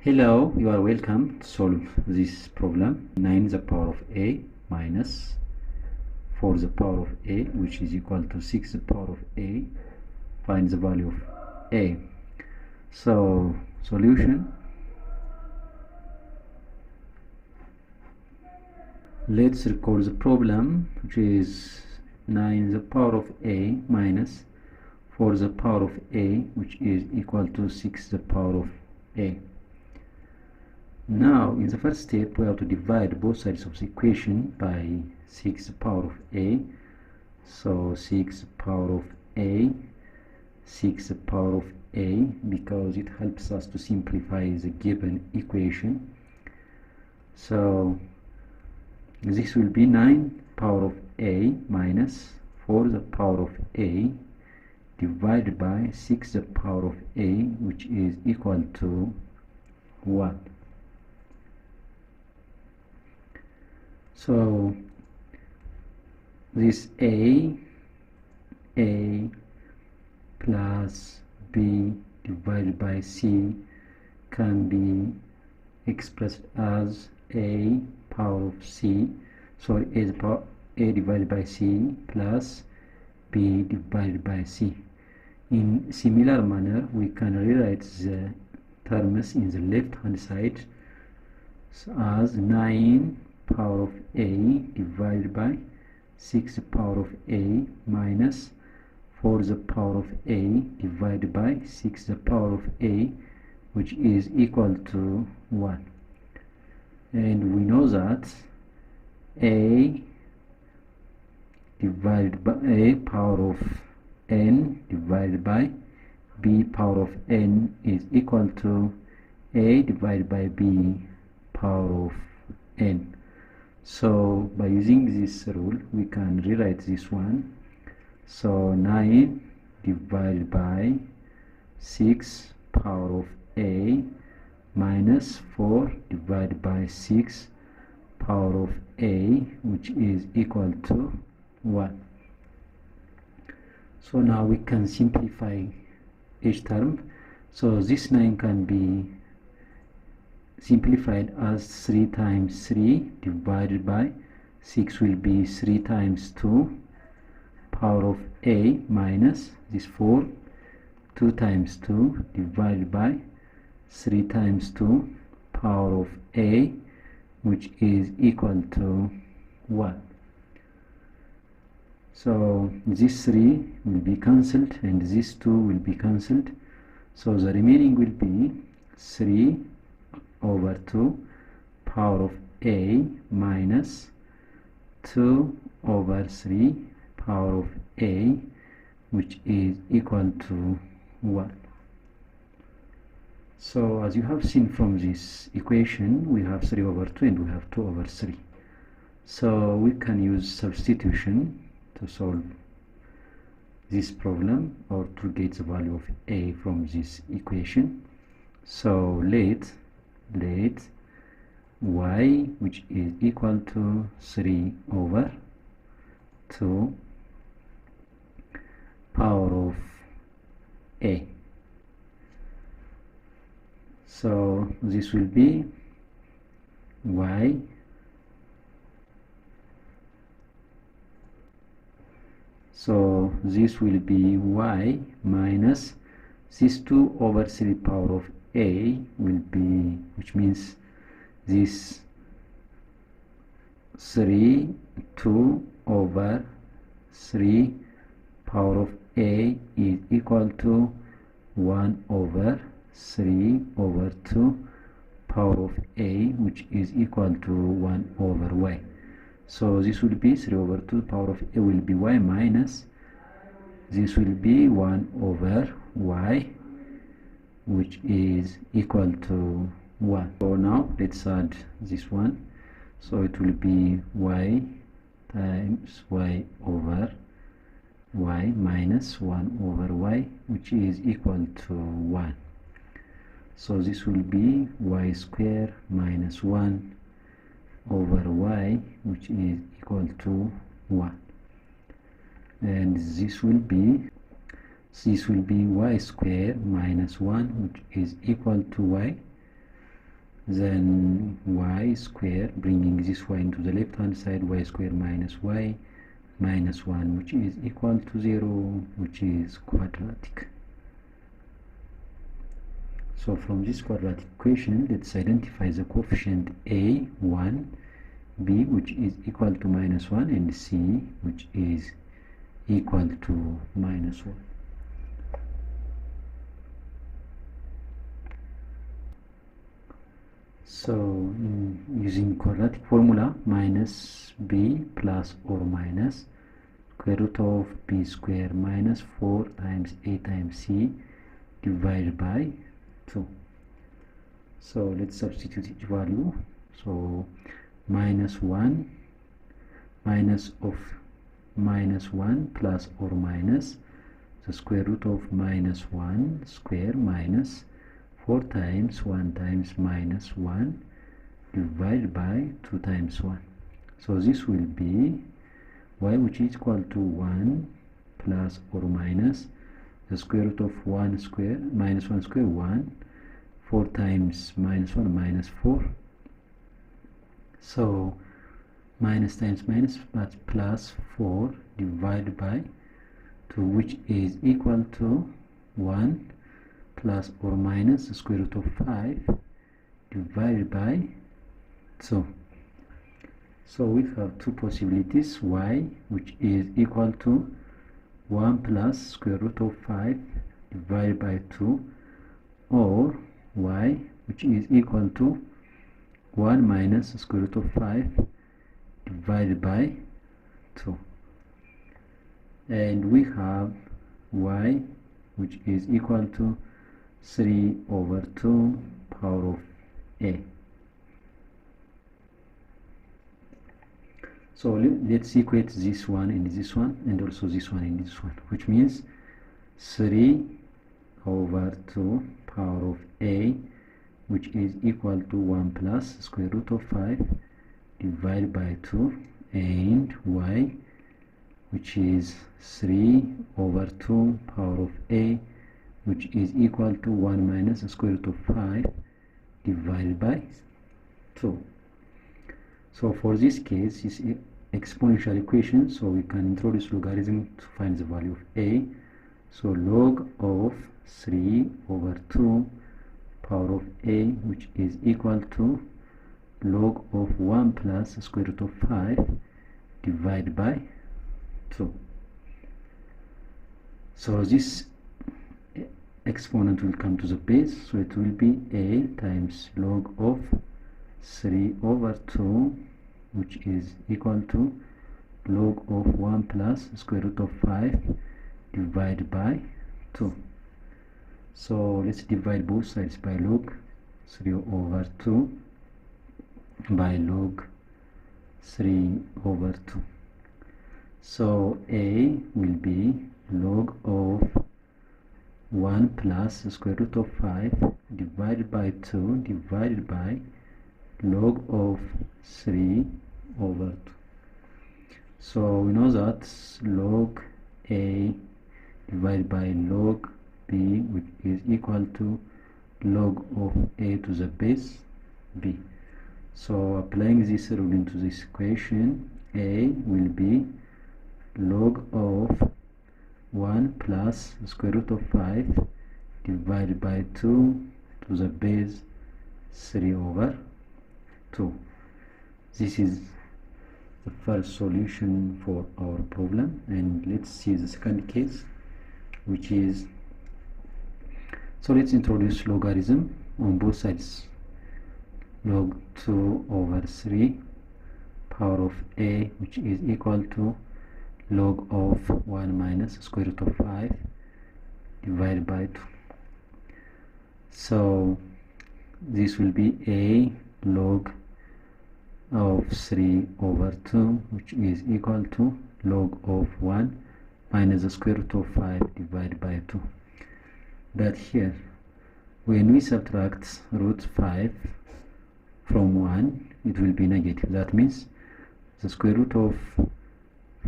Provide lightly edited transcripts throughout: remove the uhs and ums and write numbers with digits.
Hello, you are welcome to solve this problem. 9 to the power of a minus 4 to the power of a, which is equal to 6 to the power of a. Find the value of a. So, solution. Let's record the problem, which is 9 to the power of a minus 4 to the power of a, which is equal to 6 to the power of a. Now, in the first step, we have to divide both sides of the equation by 6 to the power of a. So 6 to the power of a, 6 to the power of a, because it helps us to simplify the given equation. So this will be 9 power of a minus 4 to the power of a divided by 6 to the power of a, which is equal to 1. So this a plus b divided by c can be expressed as a power of c, sorry, a divided by c plus b divided by c. In similar manner, we can rewrite the terms in the left hand side as 9 power of a divided by 6 to the power of a minus 4 to the power of a divided by 6 to the power of a, which is equal to 1. And we know that a divided by a power of n divided by b power of n is equal to a divided by b power of n. So by using this rule, we can rewrite this one. So 9 divided by 6 power of a minus 4 divided by 6 power of a, which is equal to 1. So now we can simplify each term. So this 9 can be simplified as 3 times 3 divided by 6 will be 3 times 2 power of a minus this 4, 2 times 2 divided by 3 times 2 power of a, which is equal to 1. So this 3 will be cancelled and this 2 will be cancelled. So the remaining will be 3 over 2 power of a minus 2 over 3 power of a, which is equal to 1. So as you have seen from this equation, we have 3 over 2 and we have 2 over 3. So we can use substitution to solve this problem or to get the value of a from this equation. So let y, which is equal to 3 over 2 power of a. So this will be y so this will be y minus this 2 over 3 power of a will be, which means this 2 over 3 power of a is equal to 1 over 3 over 2 power of a, which is equal to 1 over y. So this will be 3 over 2 power of a will be y minus this will be 1 over y, which is equal to 1. So now let's add this one. So it will be y times y over y minus 1 over y, which is equal to 1. So this will be y square minus 1 over y, which is equal to 1. And this will be y square minus 1, which is equal to y, then y square, bringing this y into the left hand side, y square minus y minus 1, which is equal to 0, which is quadratic. So from this quadratic equation, let's identify the coefficient a, 1, b, which is equal to minus 1, and c, which is equal to minus 1. So using quadratic formula, minus b plus or minus square root of b square minus 4 times a times c divided by 2. So let's substitute each value. So minus 1 minus of minus 1 plus or minus the square root of minus 1 square minus 4 times 1 times minus 1 divided by 2 times 1. So this will be y, which is equal to 1 plus or minus the square root of 1 square minus 1 square 1, 4 times minus 1 minus 4. So minus times minus, but plus 4 divided by 2, which is equal to 1 plus or minus the square root of 5 divided by 2. So we have two possibilities, y, which is equal to 1 plus square root of 5 divided by 2, or y, which is equal to 1 minus the square root of 5 divided by 2. And we have y, which is equal to 3 over 2 power of a. So let's equate this one and this one, and also this one and this one, which means 3 over 2 power of a, which is equal to 1 plus square root of 5 divided by 2, and y, which is 3 over 2 power of a, which is equal to 1 minus the square root of 5 divided by 2. So for this case, it's exponential equation, so we can introduce logarithm to find the value of a. So log of 3 over 2 power of a, which is equal to log of 1 plus the square root of 5 divided by 2. So this exponent will come to the base, so it will be a times log of 3 over 2, which is equal to log of 1 plus square root of 5 divided by 2. So let's divide both sides by log 3 over 2 by log 3 over 2. So a will be log of 1 plus the square root of 5 divided by 2 divided by log of 3 over 2. So we know that log a divided by log b, which is equal to log of a to the base b. So applying this rule into this equation, a will be log of 1 plus the square root of 5 divided by 2 to the base 3 over 2. This is the first solution for our problem, and let's see the second case, which is, so let's introduce logarithm on both sides. Log 2 over 3 power of a, which is equal to log of 1 minus square root of 5 divided by 2. So this will be a log of 3 over 2, which is equal to log of 1 minus the square root of 5 divided by 2. But here, when we subtract root 5 from 1, it will be negative. That means the square root of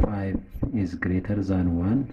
5 is greater than 1,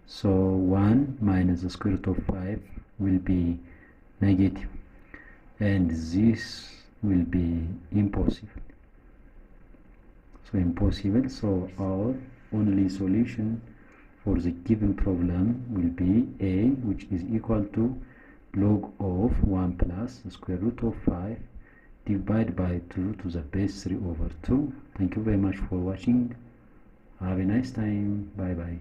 so 1 minus the square root of 5 will be negative. and this will be impossible. So our only solution for the given problem will be a, which is equal to log of 1 plus the square root of 5 divided by 2 to the base 3 over 2. Thank you very much for watching. Have a nice time. Bye bye.